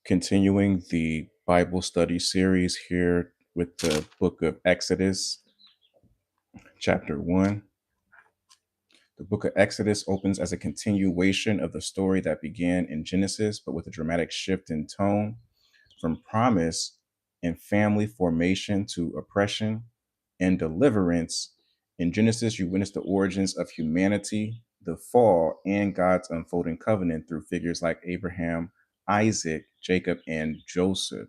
Continuing the Bible study series here with the book of Exodus, chapter 1. The book of Exodus opens as a continuation of the story that began in Genesis, but with a dramatic shift in tone from promise and family formation to oppression and deliverance. In Genesis, you witness the origins of humanity, the fall, and God's unfolding covenant through figures like Abraham, Isaac, Jacob, and Joseph.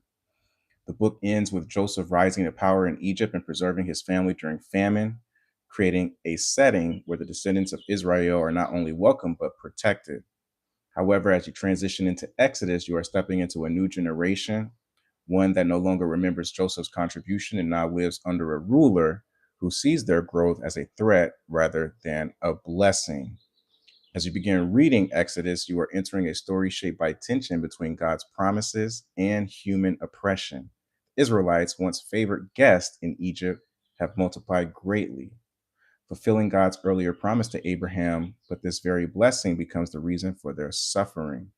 The book ends with Joseph rising to power in Egypt and preserving his family during famine, creating a setting where the descendants of Israel are not only welcome but protected. However, as you transition into Exodus, you are stepping into a new generation, one that no longer remembers Joseph's contribution and now lives under a ruler who sees their growth as a threat rather than a blessing. As you begin reading Exodus, you are entering a story shaped by tension between God's promises and human oppression. Israelites, once favored guests in Egypt, have multiplied greatly, fulfilling God's earlier promise to Abraham, but this very blessing becomes the reason for their suffering.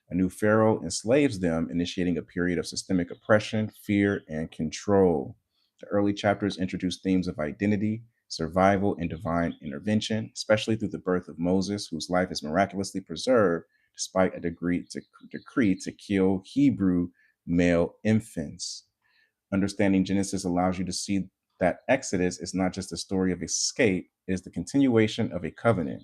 A new Pharaoh enslaves them, initiating a period of systemic oppression, fear, and control. The early chapters introduce themes of identity, survival, and divine intervention, especially through the birth of Moses, whose life is miraculously preserved despite a decree to kill Hebrew male infants. Understanding Genesis allows you to see that Exodus is not just a story of escape, it is the continuation of a covenant.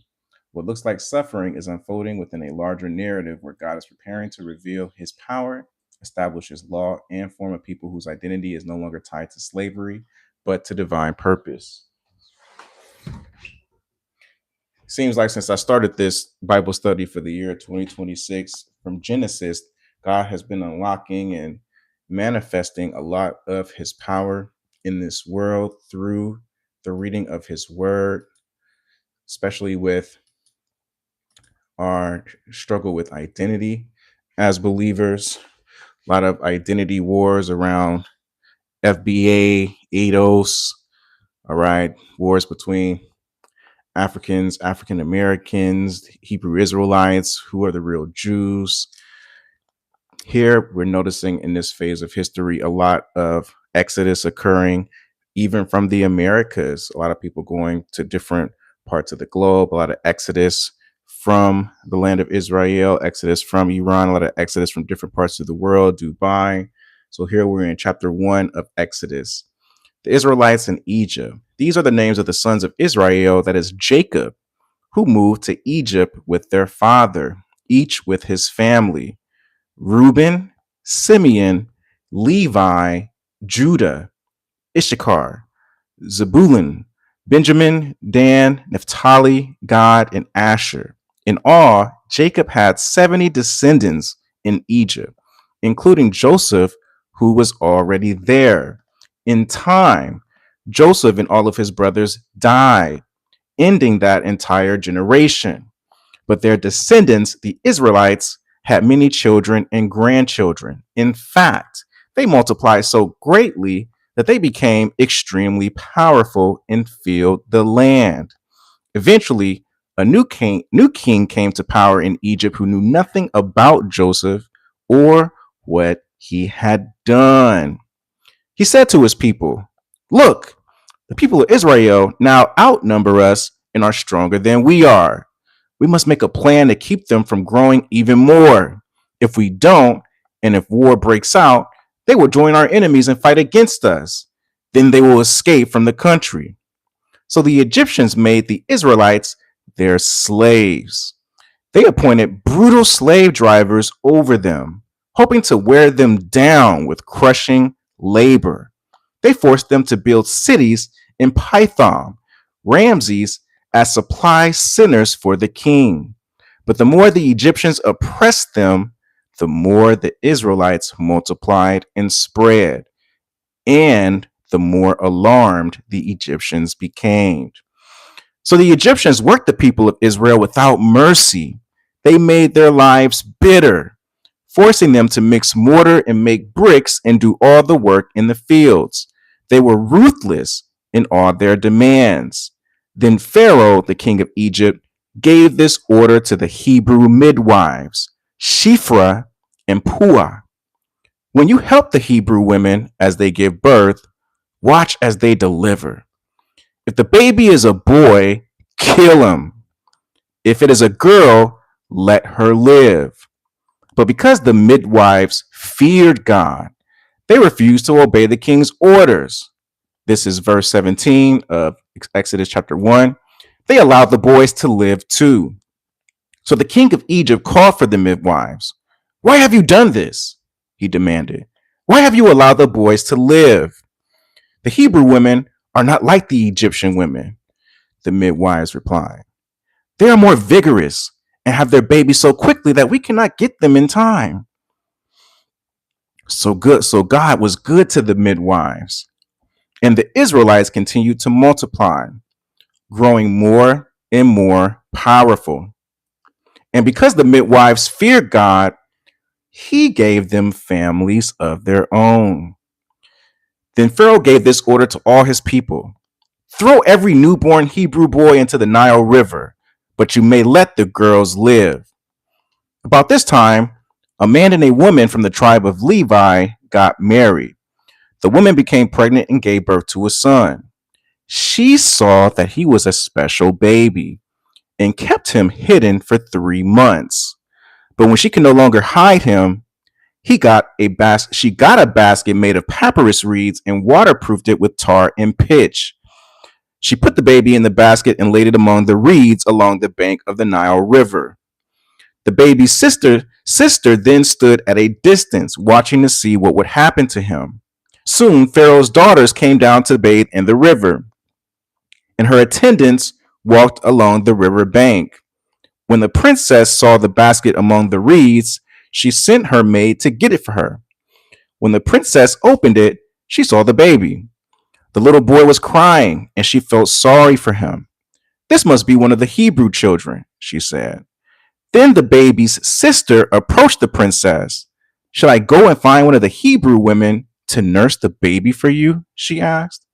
What looks like suffering is unfolding within a larger narrative where God is preparing to reveal his power, establish his law, and form a people whose identity is no longer tied to slavery, but to divine purpose. Seems like since I started this Bible study for the year 2026 from Genesis, God has been unlocking and manifesting a lot of his power in this world through the reading of his word, especially with our struggle with identity as believers. A lot of identity wars around FBA, ADOS, all right, wars between Africans, African Americans, Hebrew Israelites, who are the real Jews. Here, we're noticing in this phase of history a lot of exodus occurring, even from the Americas. A lot of people going to different parts of the globe, a lot of exodus from the land of Israel, exodus from Iran, a lot of exodus from different parts of the world, Dubai. So here we're in chapter 1 of Exodus. The Israelites in Egypt. These are the names of the sons of Israel, that is Jacob, who moved to Egypt with their father, each with his family: Reuben, Simeon, Levi, Judah, Issachar, Zebulun, Benjamin, Dan, Naphtali, Gad, and Asher. In all, Jacob had 70 descendants in Egypt, including Joseph, who was already there. In time, Joseph and all of his brothers died, ending that entire generation. But their descendants, the Israelites, had many children and grandchildren. In fact, they multiplied so greatly that they became extremely powerful and filled the land. Eventually, a new king came to power in Egypt who knew nothing about Joseph or what he had done. He said to his people, "Look, the people of Israel now outnumber us and are stronger than we are. We must make a plan to keep them from growing even more. If we don't, and if war breaks out, they will join our enemies and fight against us. Then they will escape from the country." So the Egyptians made the Israelites their slaves. They appointed brutal slave drivers over them, hoping to wear them down with crushing labor. They forced them to build cities in Pithom, Ramses, as supply centers for the king. But the more the Egyptians oppressed them, the more the Israelites multiplied and spread, and the more alarmed the Egyptians became. So the Egyptians worked the people of Israel without mercy. They made their lives bitter, forcing them to mix mortar and make bricks and do all the work in the fields. They were ruthless in all their demands. Then Pharaoh, the king of Egypt, gave this order to the Hebrew midwives, Shiphrah and Puah. When you help the Hebrew women as they give birth, watch as they deliver. If the baby is a boy, kill him. If it is a girl, let her live. But because the midwives feared God, they refused to obey the king's orders. This is verse 17 of Exodus chapter 1. They allowed the boys to live too. So the king of Egypt called for the midwives. Why have you done this? He demanded. Why have you allowed the boys to live? The Hebrew women are not like the Egyptian women, the midwives replied. They are more vigorous and have their babies so quickly that we cannot get them in time. So God was good to the midwives, and the Israelites continued to multiply, growing more and more powerful. And because the midwives feared God, he gave them families of their own. Then Pharaoh gave this order to all his people: throw every newborn Hebrew boy into the Nile River, but you may let the girls live. About this time, a man and a woman from the tribe of Levi got married. The woman became pregnant and gave birth to a son. She saw that he was a special baby and kept him hidden for 3 months. But when she could no longer hide him, she got a basket made of papyrus reeds and waterproofed it with tar and pitch. She put the baby in the basket and laid it among the reeds along the bank of the Nile River. The baby's sister then stood at a distance, watching to see what would happen to him. Soon Pharaoh's daughters came down to bathe in the river, and her attendants walked along the river bank. When the princess saw the basket among the reeds, she sent her maid to get it for her. When the princess opened it, she saw the baby. The little boy was crying, and she felt sorry for him. This must be one of the Hebrew children, she said. Then the baby's sister approached the princess. Should I go and find one of the Hebrew women to nurse the baby for you? She asked.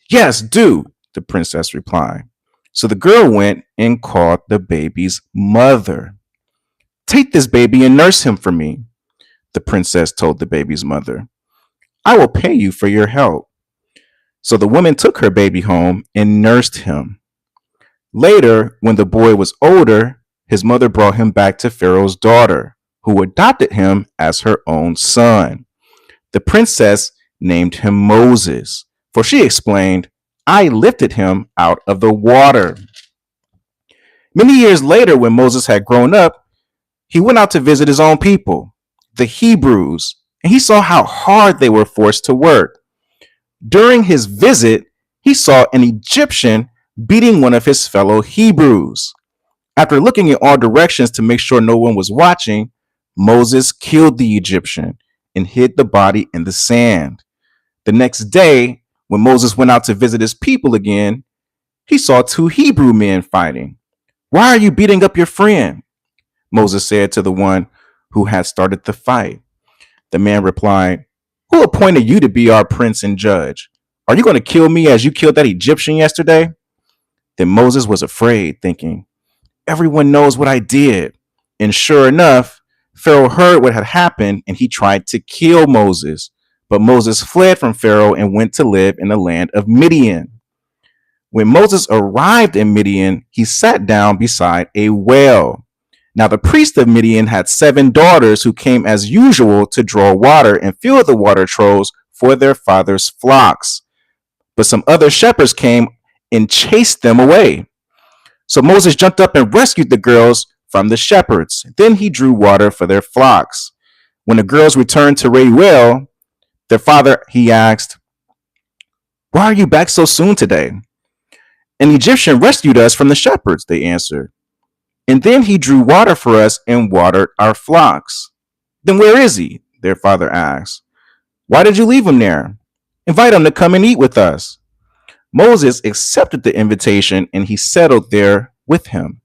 Yes, do, the princess replied. So the girl went and called the baby's mother. Take this baby and nurse him for me, the princess told the baby's mother. I will pay you for your help. So the woman took her baby home and nursed him. Later, when the boy was older, his mother brought him back to Pharaoh's daughter, who adopted him as her own son. The princess named him Moses, for she explained, I lifted him out of the water. Many years later, when Moses had grown up, he went out to visit his own people, the Hebrews, and he saw how hard they were forced to work. During his visit, he saw an Egyptian beating one of his fellow Hebrews. After looking in all directions to make sure no one was watching, Moses killed the Egyptian and hid the body in the sand. The next day, when Moses went out to visit his people again, he saw two Hebrew men fighting. Why are you beating up your friend? Moses said to the one who had started the fight. The man replied, who appointed you to be our prince and judge? Are you going to kill me as you killed that Egyptian yesterday? Then Moses was afraid, thinking, everyone knows what I did. And sure enough, Pharaoh heard what had happened and he tried to kill Moses. But Moses fled from Pharaoh and went to live in the land of Midian. When Moses arrived in Midian, he sat down beside a well. Now the priest of Midian had 7 daughters who came as usual to draw water and fill the water troughs for their father's flocks. But some other shepherds came and chased them away. So Moses jumped up and rescued the girls from the shepherds. Then he drew water for their flocks. When the girls returned to Reuel, their father, he asked, why are you back so soon today? An Egyptian rescued us from the shepherds, they answered. And then he drew water for us and watered our flocks. Then where is he? Their father asked. Why did you leave him there? Invite him to come and eat with us. Moses accepted the invitation and he settled there with him.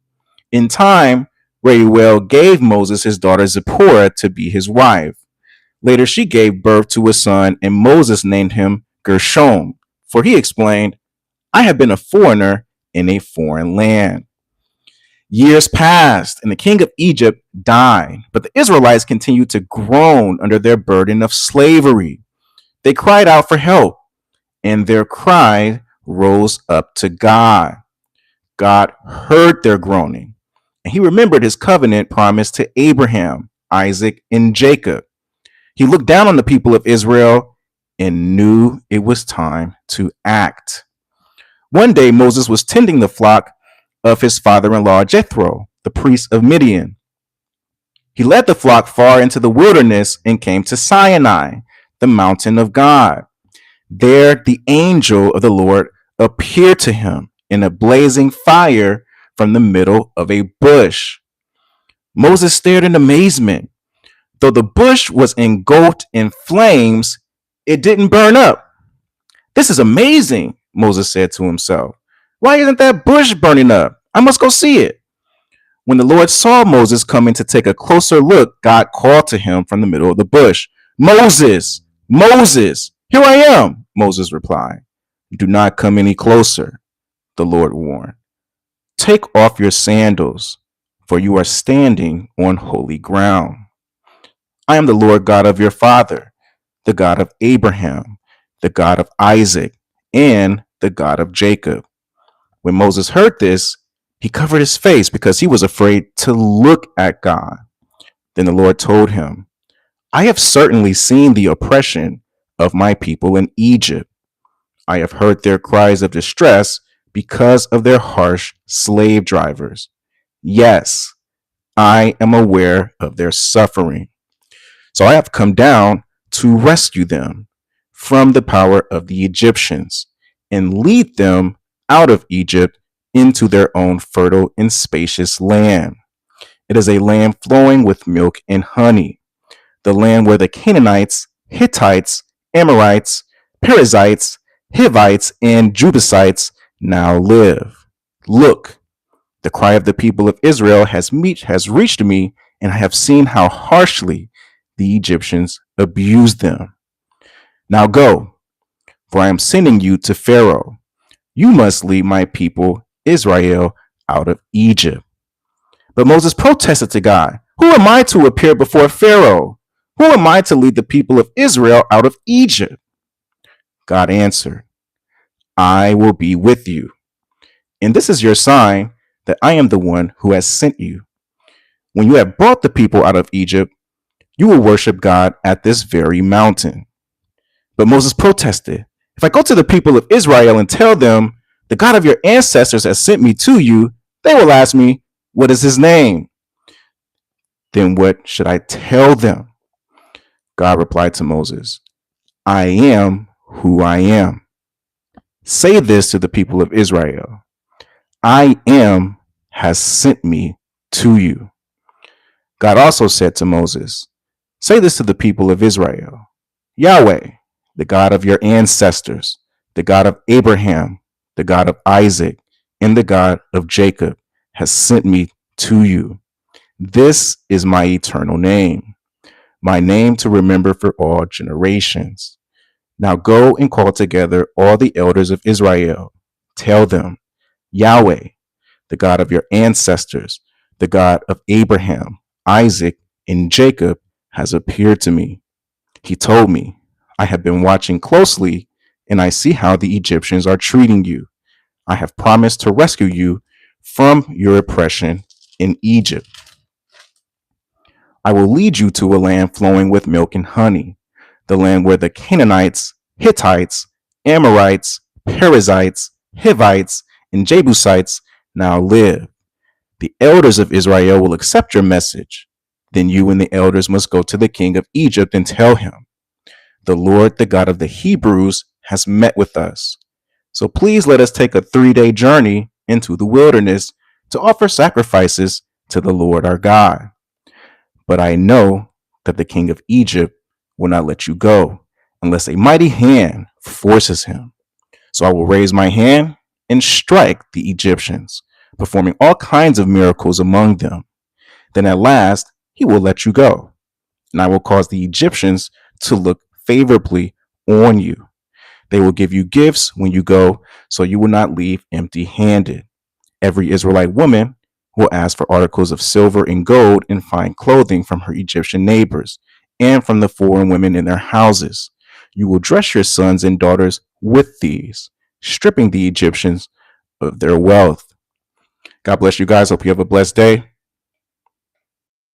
In time, Reuel gave Moses his daughter Zipporah to be his wife. Later, she gave birth to a son, and Moses named him Gershom, for he explained, I have been a foreigner in a foreign land. Years passed, and the king of Egypt died, but the Israelites continued to groan under their burden of slavery. They cried out for help, and their cry rose up to God. God heard their groaning, and he remembered his covenant promise to Abraham, Isaac, and Jacob. He looked down on the people of Israel and knew it was time to act. One day, Moses was tending the flock of his father in law, Jethro, the priest of Midian. He led the flock far into the wilderness and came to Sinai, the mountain of God. There, the angel of the Lord appeared to him in a blazing fire from the middle of a bush. Moses stared in amazement. Though the bush was engulfed in flames, it didn't burn up. This is amazing, Moses said to himself. Why isn't that bush burning up? I must go see it. When the Lord saw Moses coming to take a closer look, God called to him from the middle of the bush, Moses, Moses, here I am, Moses replied. Do not come any closer, the Lord warned. Take off your sandals, for you are standing on holy ground. I am the Lord God of your father, the God of Abraham, the God of Isaac, and the God of Jacob. When Moses heard this, he covered his face because he was afraid to look at God. Then the Lord told him, I have certainly seen the oppression of my people in Egypt. I have heard their cries of distress because of their harsh slave drivers. Yes, I am aware of their suffering. So I have come down to rescue them from the power of the Egyptians and lead them out of Egypt into their own fertile and spacious land. It is a land flowing with milk and honey, the land where the Canaanites, Hittites, Amorites, Perizzites, Hivites, and Jebusites now live. Look, the cry of the people of Israel has reached me, and I have seen how harshly the Egyptians abused them. Now go, for I am sending you to Pharaoh. You must lead my people, Israel, out of Egypt. But Moses protested to God, who am I to appear before Pharaoh? Who am I to lead the people of Israel out of Egypt? God answered, I will be with you. And this is your sign that I am the one who has sent you. When you have brought the people out of Egypt, you will worship God at this very mountain. But Moses protested, if I go to the people of Israel and tell them, the God of your ancestors has sent me to you, they will ask me, what is his name? Then what should I tell them? God replied to Moses, I am who I am. Say this to the people of Israel, I am has sent me to you. God also said to Moses, say this to the people of Israel, Yahweh, the God of your ancestors, the God of Abraham, the God of Isaac, and the God of Jacob, has sent me to you. This is my eternal name, my name to remember for all generations. Now go and call together all the elders of Israel. Tell them, Yahweh, the God of your ancestors, the God of Abraham, Isaac, and Jacob, has appeared to me. He told me, I have been watching closely, and I see how the Egyptians are treating you. I have promised to rescue you from your oppression in Egypt. I will lead you to a land flowing with milk and honey, the land where the Canaanites, Hittites, Amorites, Perizzites, Hivites, and Jebusites now live. The elders of Israel will accept your message. Then you and the elders must go to the king of Egypt and tell him, the Lord, the God of the Hebrews, has met with us. So please let us take a 3-day journey into the wilderness to offer sacrifices to the Lord our God. But I know that the king of Egypt will not let you go unless a mighty hand forces him. So I will raise my hand and strike the Egyptians, performing all kinds of miracles among them. Then at last he will let you go, and I will cause the Egyptians to look favorably on you. They will give you gifts when you go, so you will not leave empty handed. Every Israelite woman will ask for articles of silver and gold and fine clothing from her Egyptian neighbors and from the foreign women in their houses. You will dress your sons and daughters with these, stripping the Egyptians of their wealth. God bless you guys. Hope you have a blessed day.